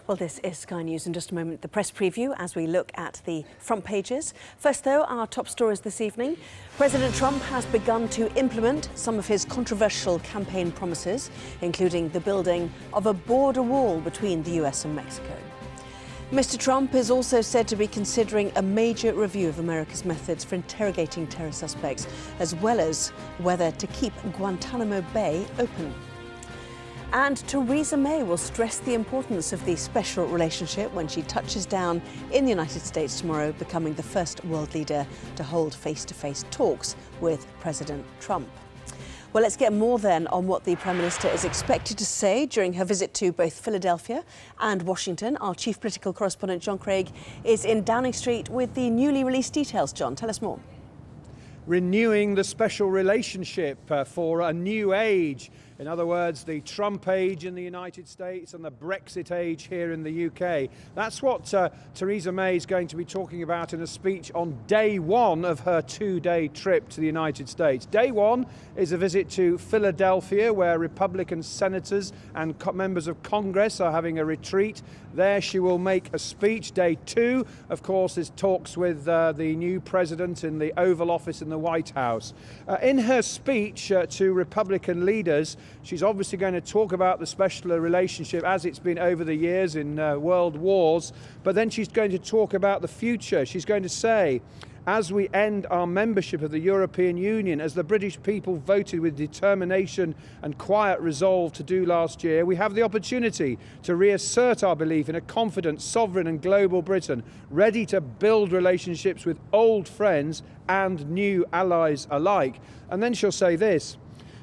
Well, this is Sky News. In just a moment, the press preview as we look at the front pages. First, though, our top stories this evening. President Trump has begun to implement some of his controversial campaign promises, including the building of a border wall between the US and Mexico. Mr. Trump is also said to be considering a major review of America's methods for interrogating terror suspects, as well as whether to keep Guantanamo Bay open. And Theresa May will stress the importance of the special relationship when she touches down in the United States tomorrow, becoming the first world leader to hold face-to-face talks with President Trump. Well, let's get more then on what the Prime Minister is expected to say during her visit to both Philadelphia and Washington. Our chief political correspondent, John Craig, is in Downing Street with the newly released details. John, tell us more. Renewing the special relationship for a new age. In other words, the Trump age in the United States and the Brexit age here in the UK. That's what Theresa May is going to be talking about in a speech on day one of her two-day trip to the United States. Day one is a visit to Philadelphia, where Republican senators and members of Congress are having a retreat. There she will make a speech. Day two, of course, is talks with the new president in the Oval Office in the White House. In her speech to Republican leaders, she's obviously going to talk about the special relationship as it's been over the years in world wars, but then she's going to talk about the future. She's going to say, as we end our membership of the European Union, as the British people voted with determination and quiet resolve to do last year, we have the opportunity to reassert our belief in a confident, sovereign and global Britain, ready to build relationships with old friends and new allies alike. And then she'll say this: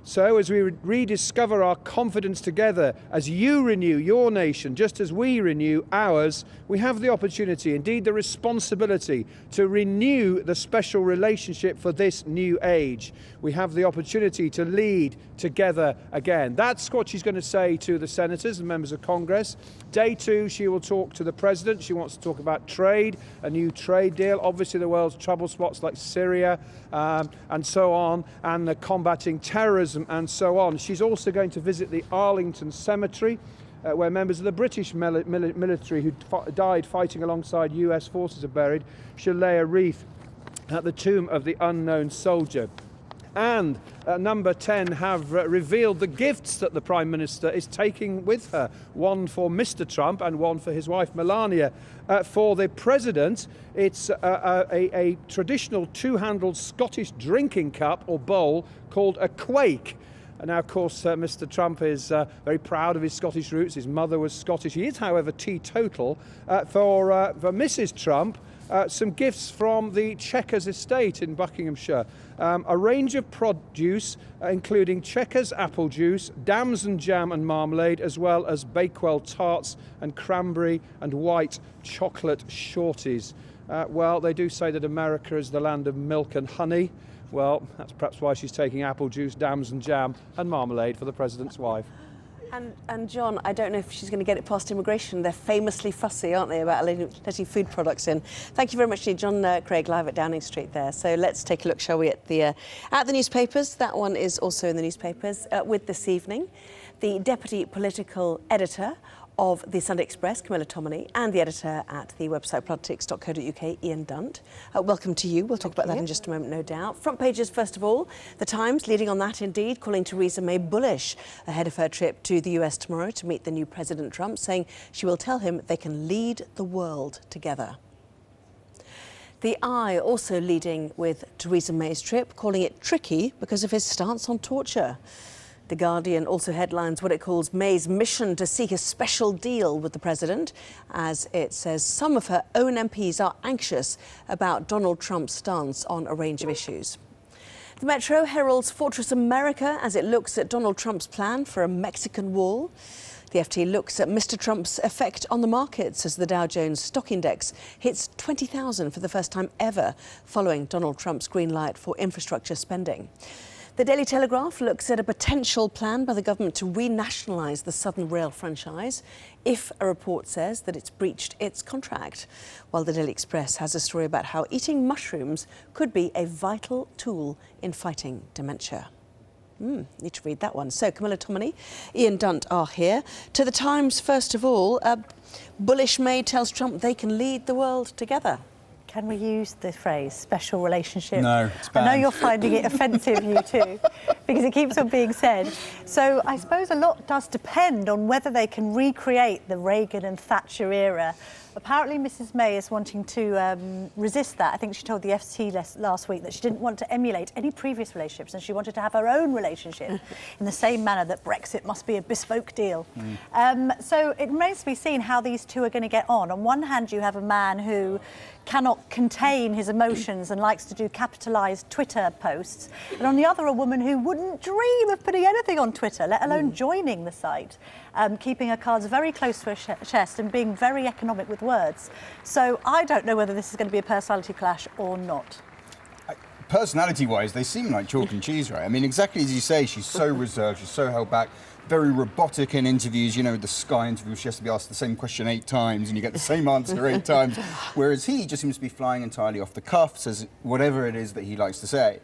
so as we rediscover our confidence together, as you renew your nation, just as we renew ours, we have the opportunity, indeed the responsibility, to renew the special relationship for this new age. We have the opportunity to lead together again. That's what she's going to say to the senators and members of Congress. Day two, she will talk to the president. She wants to talk about trade, a new trade deal, obviously the world's trouble spots like Syria and so on, and the combating terrorism and so on. She's also going to visit the Arlington Cemetery, where members of the British military who died fighting alongside US forces are buried. She'll lay a wreath at the tomb of the unknown soldier. And number 10 have revealed the gifts that the Prime Minister is taking with her. One for Mr. Trump and one for his wife Melania. For the President, it's a traditional two-handled Scottish drinking cup or bowl called a quaich. And now, of course, Mr. Trump is very proud of his Scottish roots. His mother was Scottish. He is, however, teetotal. For Mrs. Trump, some gifts from the Chequers estate in Buckinghamshire. A range of produce, including Chequers apple juice, damson jam and marmalade, as well as Bakewell tarts and cranberry and white chocolate shorties. Well, they do say that America is the land of milk and honey. Well, that's perhaps why she's taking apple juice, damson jam and marmalade for the president's wife. And John, I don't know if she's going to get it past immigration. They're famously fussy, aren't they, about letting food products in. Thank you very much, John Craig, live at Downing Street there. So let's take a look, shall we, at the newspapers. That one is also in the newspapers with this evening. The deputy political editor of the Sunday Express, Camilla Tominey, and the editor at the website politics.co.uk, Ian Dunt. Welcome to you. We'll talk about that in just a moment, no doubt. Front pages, first of all, The Times leading on that indeed, calling Theresa May bullish ahead of her trip to the US tomorrow to meet the new President Trump, saying she will tell him they can lead the world together. The Eye also leading with Theresa May's trip, calling it tricky because of his stance on torture. The Guardian also headlines what it calls May's mission to seek a special deal with the president, as it says some of her own MPs are anxious about Donald Trump's stance on a range of issues. The Metro heralds Fortress America as it looks at Donald Trump's plan for a Mexican wall. The FT looks at Mr. Trump's effect on the markets as the Dow Jones Stock Index hits 20,000 for the first time ever, following Donald Trump's green light for infrastructure spending. The Daily Telegraph looks at a potential plan by the government to renationalise the Southern Rail franchise if a report says that it's breached its contract, while the Daily Express has a story about how eating mushrooms could be a vital tool in fighting dementia. Need to read that one. So Camilla Tominey, Ian Dunt are here. To the Times, first of all, bullish May tells Trump they can lead the world together. Can we use the phrase special relationship? No, it's banned. I know you're finding it offensive, you too, because it keeps on being said. So I suppose a lot does depend on whether they can recreate the Reagan and Thatcher era. Apparently Mrs May is wanting to resist that. I think she told the FT last week that she didn't want to emulate any previous relationships and she wanted to have her own relationship in the same manner that Brexit must be a bespoke deal. So it remains to be seen how these two are going to get on. On one hand, you have a man who cannot contain his emotions and likes to do capitalised Twitter posts. And on the other, a woman who wouldn't dream of putting anything on Twitter, let alone joining the site, keeping her cards very close to her chest and being very economic with words. So I don't know whether this is going to be a personality clash or not. Personality-wise, they seem like chalk and cheese, right? I mean, exactly as you say, she's so reserved, she's so held back, very robotic in interviews. You know, the Sky interview, she has to be asked the same question 8 times and you get the same answer 8 times. Whereas he just seems to be flying entirely off the cuff, says whatever it is that he likes to say.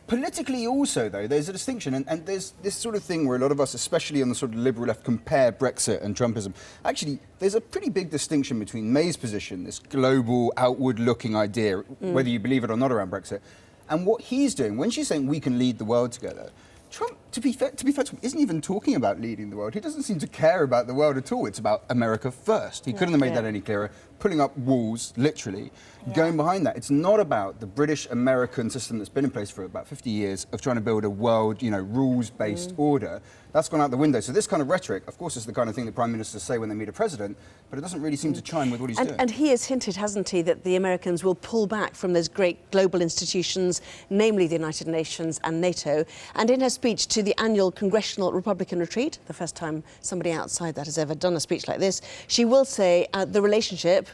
Politically also, though, there's a distinction, and there's this sort of thing where a lot of us, especially on the sort of liberal left, compare Brexit and Trumpism. Actually, there's a pretty big distinction between May's position, this global, outward-looking idea, whether you believe it or not around Brexit, and what he's doing. When she's saying we can lead the world together, Trump, to be fair to him, isn't even talking about leading the world. He doesn't seem to care about the world at all. It's about America first. He couldn't have made that any clearer. Pulling up walls, literally, going behind that. It's not about the British-American system that's been in place for about 50 years of trying to build a world, you know, rules-based order. That's gone out the window. So this kind of rhetoric, of course, is the kind of thing that prime ministers say when they meet a president, but it doesn't really seem to chime with what he's doing. And he has hinted, hasn't he, that the Americans will pull back from those great global institutions, namely the United Nations and NATO. And in her speech to the annual Congressional Republican Retreat, the first time somebody outside that has ever done a speech like this, she will say the relationship,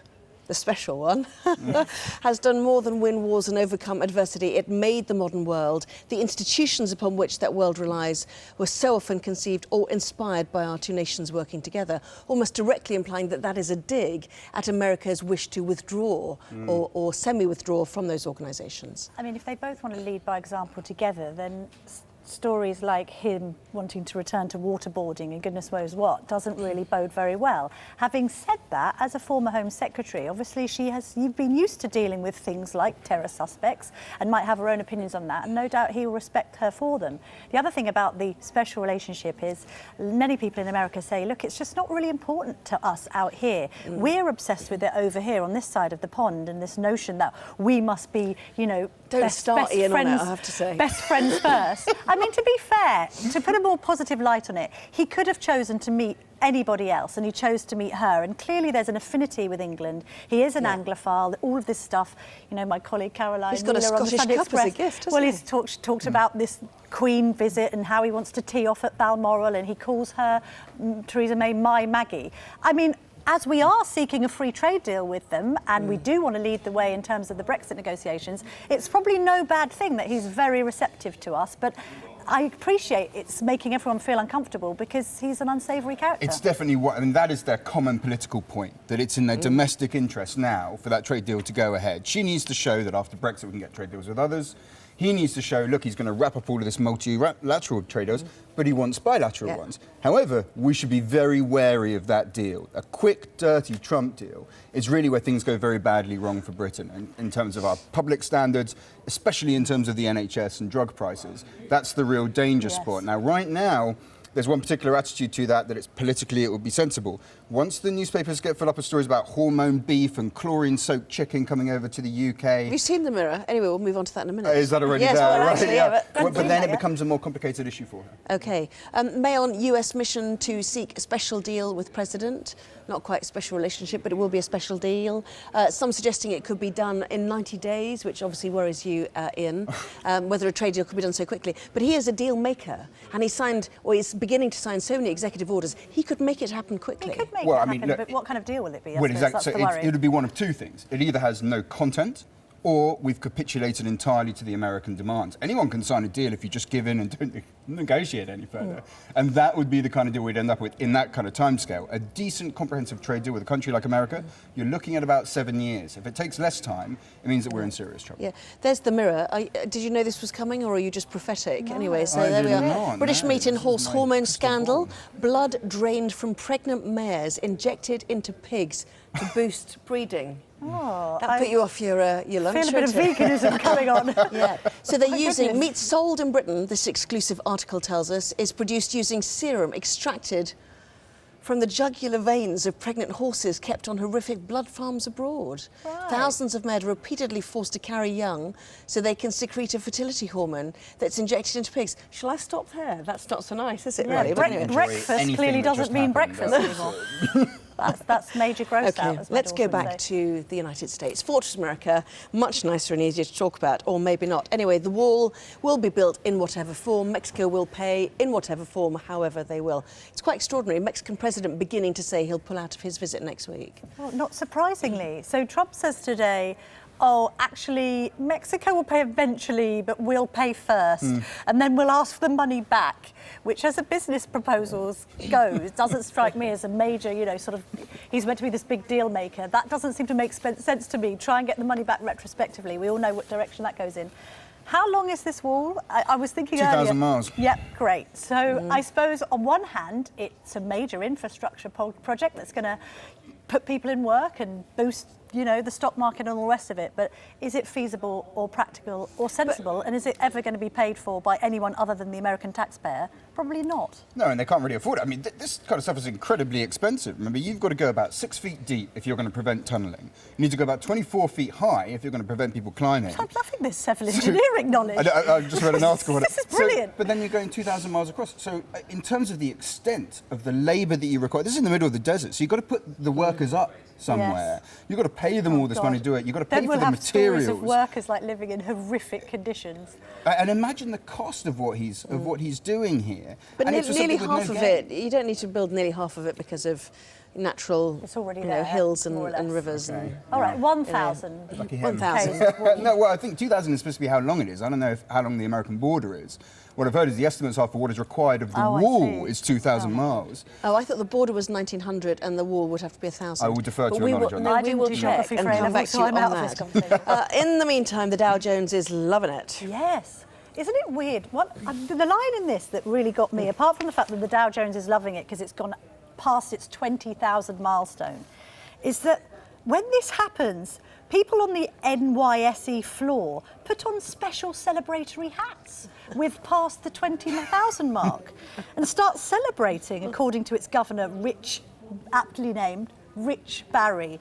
the special one, has done more than win wars and overcome adversity. It made the modern world. The institutions upon which that world relies were so often conceived or inspired by our two nations working together, almost directly implying that that is a dig at America's wish to withdraw or semi-withdraw from those organisations. I mean, if they both want to lead by example together, then stories like him wanting to return to waterboarding and goodness knows what doesn't really bode very well. Having said that, as a former Home Secretary, obviously you've been used to dealing with things like terror suspects and might have her own opinions on that, and no doubt he will respect her for them. The other thing about the special relationship is many people in America say, look, it's just not really important to us out here. We're obsessed with it over here on this side of the pond, and this notion that we must be, you know, best friends, on it, I have to say. Best friends first. I mean, to be fair, to put a more positive light on it, he could have chosen to meet anybody else, and he chose to meet her, and clearly there's an affinity with England. He is an Anglophile, all of this stuff. You know, my colleague Caroline He's got a Scottish cup as a gift, hasn't he? He's talked about this Queen visit and how he wants to tee off at Balmoral, and he calls her, Theresa May, my Maggie. I mean, as we are seeking a free trade deal with them, and we do want to lead the way in terms of the Brexit negotiations, it's probably no bad thing that he's very receptive to us, but I appreciate it's making everyone feel uncomfortable because he's an unsavoury character. It's definitely what, I mean, that is their common political point, that it's in their domestic interest now for that trade deal to go ahead. She needs to show that after Brexit we can get trade deals with others. He needs to show, look, he's going to wrap up all of this multilateral trade deals, but he wants bilateral ones. However, we should be very wary of that deal. A quick, dirty Trump deal is really where things go very badly wrong for Britain in terms of our public standards, especially in terms of the NHS and drug prices. That's the real danger spot. Now, right now, there's one particular attitude to that it's politically it would be sensible. Once the newspapers get filled up with stories about hormone beef and chlorine-soaked chicken coming over to the UK... Have you seen the Mirror? Anyway, we'll move on to that in a minute. Is that already yes, there? Well, right, actually, but then it becomes a more complicated issue for her. OK. May on US mission to seek a special deal with President. Not quite a special relationship, but it will be a special deal. Some suggesting it could be done in 90 days, which obviously worries you, Ian, whether a trade deal could be done so quickly. But he is a deal maker, and he signed, or he's beginning to sign so many executive orders, he could make it happen quickly. He could make it happen, but what kind of deal will it be? Well, exactly. So it would be one of two things. It either has no content, or we've capitulated entirely to the American demands. Anyone can sign a deal if you just give in and don't negotiate any further. And that would be the kind of deal we'd end up with in that kind of timescale. A decent comprehensive trade deal with a country like America, you're looking at about 7 years. If it takes less time, it means that we're in serious trouble. Yeah, there's the Mirror. Did you know this was coming, or are you just prophetic? No. Anyway, so I there we did are. not, British no. meat and This is horse my hormone crystal scandal. ball. Blood drained from pregnant mares injected into pigs to boost breeding. Oh, That put you off your lunch. I feel a bit of won't it? veganism coming on. Yeah. So they're My using goodness. meat sold in Britain, this exclusive article tells us, is produced using serum extracted from the jugular veins of pregnant horses kept on horrific blood farms abroad. Right. Thousands of men are repeatedly forced to carry young so they can secrete a fertility hormone that's injected into pigs. Shall I stop there? That's not so nice, is it, Yeah, really? But anyway. breakfast Anything clearly that just doesn't mean happened, breakfast that's- anymore. That's major gross out, Okay, as my let's go daughter would back say. to the United States. Fortress America, much nicer and easier to talk about, or maybe not. Anyway, the wall will be built in whatever form. Mexico will pay in whatever form, however they will. It's quite extraordinary. Mexican president beginning to say he'll pull out of his visit next week. Well, not surprisingly. So Trump says today, oh, actually, Mexico will pay eventually, but we'll pay first. And then we'll ask for the money back, which as a business proposals goes, doesn't strike me as a major, sort of, he's meant to be this big deal maker. That doesn't seem to make sense to me. Try and get the money back retrospectively. We all know what direction that goes in. How long is this wall? I was thinking 2,000 miles. Yep, great. So I suppose on one hand, it's a major infrastructure project that's going to put people in work and boost, the stock market and all the rest of it. But is it feasible or practical or sensible? And is it ever going to be paid for by anyone other than the American taxpayer? Probably not. No, and they can't really afford it. I mean, this kind of stuff is incredibly expensive. Remember, you've got to go about 6 feet deep if you're going to prevent tunnelling. You need to go about 24 feet high if you're going to prevent people climbing. I'm loving this civil engineering knowledge. I just read an article on it. This is brilliant. But then you're going 2,000 miles across. So in terms of the extent of the labour that you require, this is in the middle of the desert, so you've got to put the workers up somewhere. Yes. You've got to pay them all this money to do it. You've got to pay for the materials. Stories of workers living in horrific conditions. And imagine the cost of what he's doing here. But And it's for nearly something with half no of gain. it, you don't need to build nearly half of it because of natural It's already there, hills more or and less. rivers. Okay. And, All right, 1,000. Lucky him. 1,000. No, well, I think 2,000 is supposed to be how long it is. I don't know how long the American border is. What I've heard is the estimates are for what is required of the Oh, I wall see. is 2,000 miles. Oh, I thought the border was 1,900 and the wall would have to be 1,000. I will defer to But your we knowledge will, on no, that. I we didn't will do check geography and for A come level, back to so you I'm on out of this that. conversation. In the meantime, the Dow Jones is loving it. Yes. Isn't it weird? The line in this that really got me, apart from the fact that the Dow Jones is loving it because it's gone past its 20,000 milestone, is that when this happens, people on the NYSE floor put on special celebratory hats with past the 20,000 mark and start celebrating, according to its governor, aptly named Rich Barry.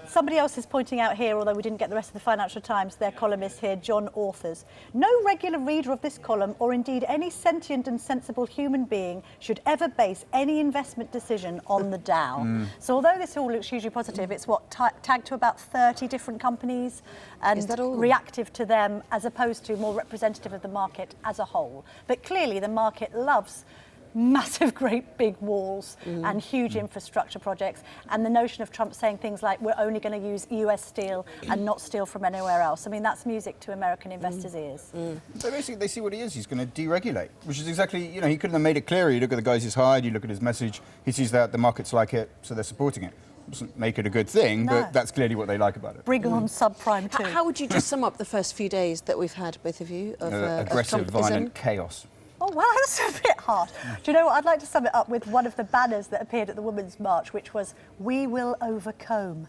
Somebody else is pointing out here, although we didn't get the rest of the Financial Times, their columnist here, John Authors. No regular reader of this column, or indeed any sentient and sensible human being, should ever base any investment decision on the Dow. So although this all looks hugely positive, it's tagged to about 30 different companies and Is that all? reactive to them as opposed to more representative of the market as a whole. But clearly the market loves massive, great big walls and huge infrastructure projects, and the notion of Trump saying things like we're only going to use US steel and not steel from anywhere else. I mean, that's music to American investors' ears. So basically, they see what he is. He's going to deregulate, which is exactly, he couldn't have made it clearer. You look at the guys he's hired, you look at his message, he sees that the markets like it, so they're supporting it. Doesn't make it a good thing, No. but that's clearly what they like about it. Bring on subprime too. How would you just sum up the first few days that we've had, both of you, of Aggressive, Trumpism? violent chaos. Oh, well, that's a bit hard. Do you know what? I'd like to sum it up with one of the banners that appeared at the Women's March, which was, "We will overcome."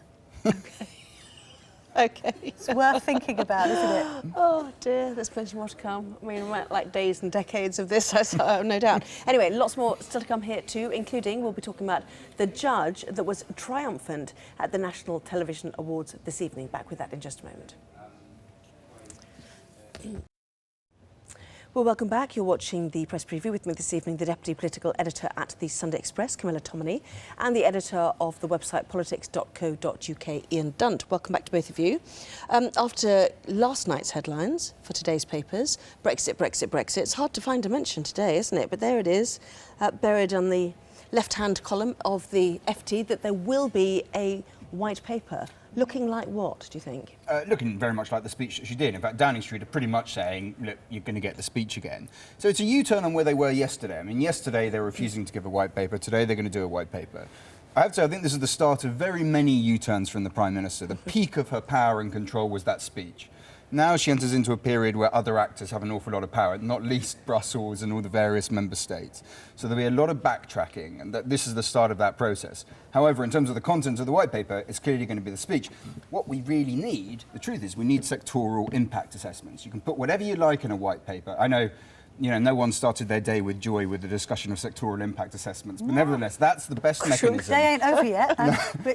Okay. It's worth thinking about, isn't it? Oh dear, there's plenty more to come. I mean, like days and decades of this, I have no doubt. Anyway, lots more still to come here too, including we'll be talking about the judge that was triumphant at the National Television Awards this evening. Back with that in just a moment. Well, welcome back. You're watching the press preview with me this evening, the Deputy Political Editor at the Sunday Express, Camilla Tominey, and the editor of the website politics.co.uk, Ian Dunt. Welcome back to both of you. After last night's headlines for today's papers, Brexit, Brexit, Brexit, it's hard to find a mention today, isn't it? But there it is, buried on the left-hand column of the FT, that there will be a white paper. Looking like what, do you think? Looking very much like the speech that she did. In fact, Downing Street are pretty much saying, look, you're going to get the speech again. So it's a U-turn on where they were yesterday. I mean, yesterday they were refusing to give a white paper. Today they're going to do a white paper. I have to say, I think this is the start of very many U-turns from the Prime Minister. The peak of her power and control was that speech. Now she enters into a period where other actors have an awful lot of power, not least Brussels and all the various member states. So there'll be a lot of backtracking, and this is the start of that process. However, in terms of the content of the white paper, it's clearly going to be the speech. What we really need, the truth is, we need sectoral impact assessments. You can put whatever you like in a white paper. I know, no one started their day with joy with the discussion of sectoral impact assessments, but nevertheless, that's the best mechanism. They ain't over yet.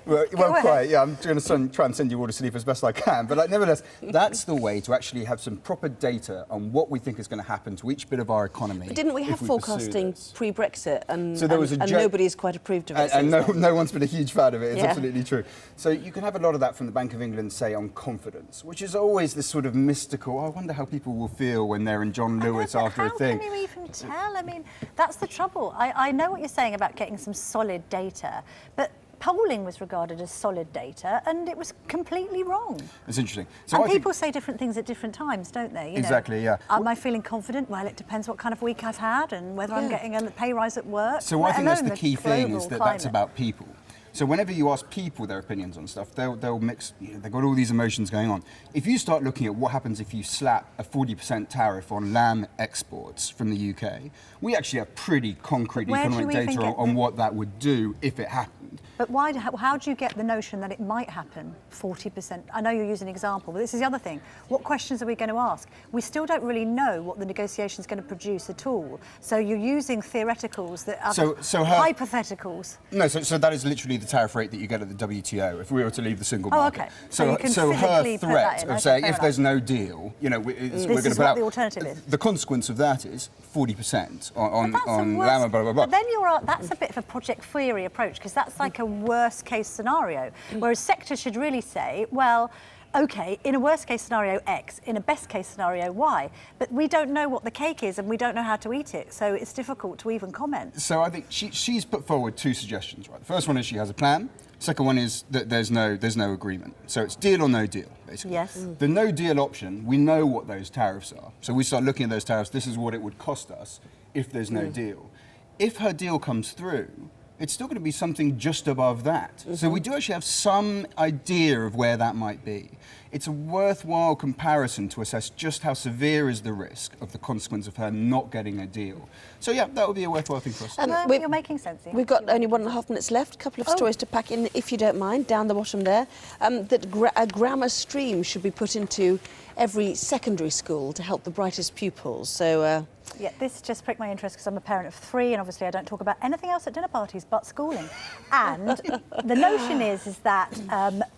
Well, quite, yeah, I'm going to try and send you all to sleep as best I can, but nevertheless, that's the way to actually have some proper data on what we think is going to happen to each bit of our economy. But didn't we have forecasting pre-Brexit, and, so there was and nobody's quite approved of it? And no one's been a huge fan of it, it's absolutely true. So you can have a lot of that from the Bank of England, say, on confidence, which is always this sort of mystical, I wonder how people will feel when they're in John Lewis after a thing. How can you even tell? I mean, that's the trouble. I know what you're saying about getting some solid data, but polling was regarded as solid data, and it was completely wrong. It's interesting. So and people say different things at different times, don't they? Exactly, yeah. Am I feeling confident? Well, it depends what kind of week I've had and whether I'm getting a pay rise at work. So I think that's the key thing, is that that's about people. So whenever you ask people their opinions on stuff, they'll mix, they've got all these emotions going on. If you start looking at what happens if you slap a 40% tariff on lamb exports from the UK, we actually have pretty concrete economic data on what that would do if it happened. But why? How do you get the notion that it might happen? 40%. I know you're using an example, but this is the other thing. What questions are we going to ask? We still don't really know what the negotiation is going to produce at all. So you're using theoreticals that are hypotheticals. No, so that is literally the tariff rate that you get at the WTO if we were to leave the single market. Okay. So her threat of saying if there's no deal, we're going to put out the alternative is. The consequence of that is 40% on lamb, blah blah blah. But then that's a bit of a project theory approach, because that's like a worst case scenario, whereas sectors should really say, well, OK, in a worst case scenario X, in a best case scenario Y, but we don't know what the cake is and we don't know how to eat it, so it's difficult to even comment. So I think she's put forward two suggestions, right? The first one is she has a plan. Second one is that there's no agreement. So it's deal or no deal, basically. Yes. The no deal option, we know what those tariffs are. So we start looking at those tariffs. This is what it would cost us if there's no deal. If her deal comes through, it's still going to be something just above that. So we do actually have some idea of where that might be. It's a worthwhile comparison to assess just how severe is the risk of the consequence of her not getting a deal. So yeah, that would be a worthwhile thing for us. You're making sense. We've got only 1.5 minutes left. A couple of stories to pack in, if you don't mind, down the bottom there. That a grammar stream should be put into every secondary school to help the brightest pupils. So. Yeah, this just pricked my interest because I'm a parent of 3, and obviously I don't talk about anything else at dinner parties but schooling. And the notion is that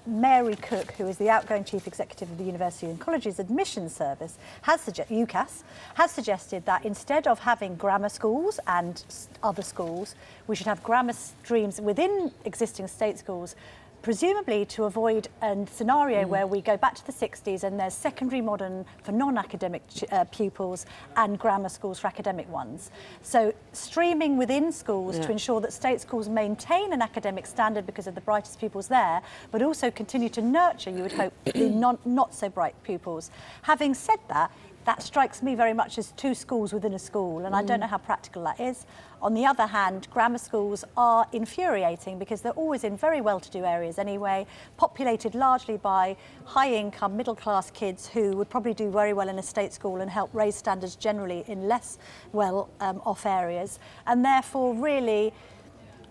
Mary Cook, who is the outgoing Chief Executive of the University and Colleges Admissions Service, UCAS, has suggested that instead of having grammar schools and other schools, we should have grammar streams within existing state schools, presumably to avoid a scenario where we go back to the 60s and there's secondary modern for non-academic pupils and grammar schools for academic ones. So streaming within schools to ensure that state schools maintain an academic standard because of the brightest pupils there, but also continue to nurture, you would hope, the not so bright pupils. Having said that, that strikes me very much as 2 schools within a school, and I don't know how practical that is. On the other hand, grammar schools are infuriating because they're always in very well-to-do areas anyway, populated largely by high-income, middle-class kids who would probably do very well in a state school and help raise standards generally in less well-off areas. And therefore, really,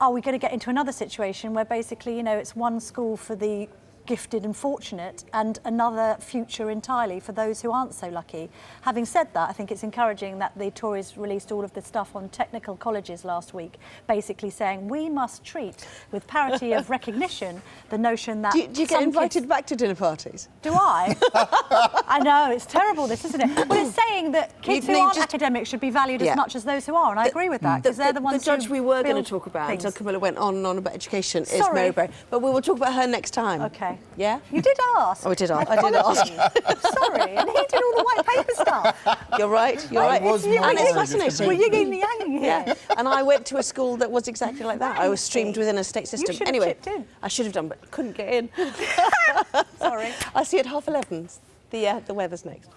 are we going to get into another situation where basically, it's one school for the gifted and fortunate and another future entirely for those who aren't so lucky? Having said that, I think it's encouraging that the Tories released all of the stuff on technical colleges last week, basically saying we must treat with parity of recognition the notion that... Do you get invited back to dinner parties? Do I? I know, it's terrible this, isn't it? Well, it's saying that kids who aren't academic should be valued as much as those who are, and I agree with that, because they're the ones The judge we were going to talk about, until Camilla went on and on about education, is Mary Berry. But we will talk about her next time. OK. Yeah? You did ask. Oh, I did ask. My I did ask. apologies. Sorry. And he did all the white paper stuff. You're right. You're right. was And more it's worried fascinating. Well, you're getting the yang here. Yeah, and I went to a school that was exactly like that. I was streamed within a state system. should have Anyway, chipped in. I should have done, but couldn't get in. Sorry. I'll see you at 11:30. The weather's next.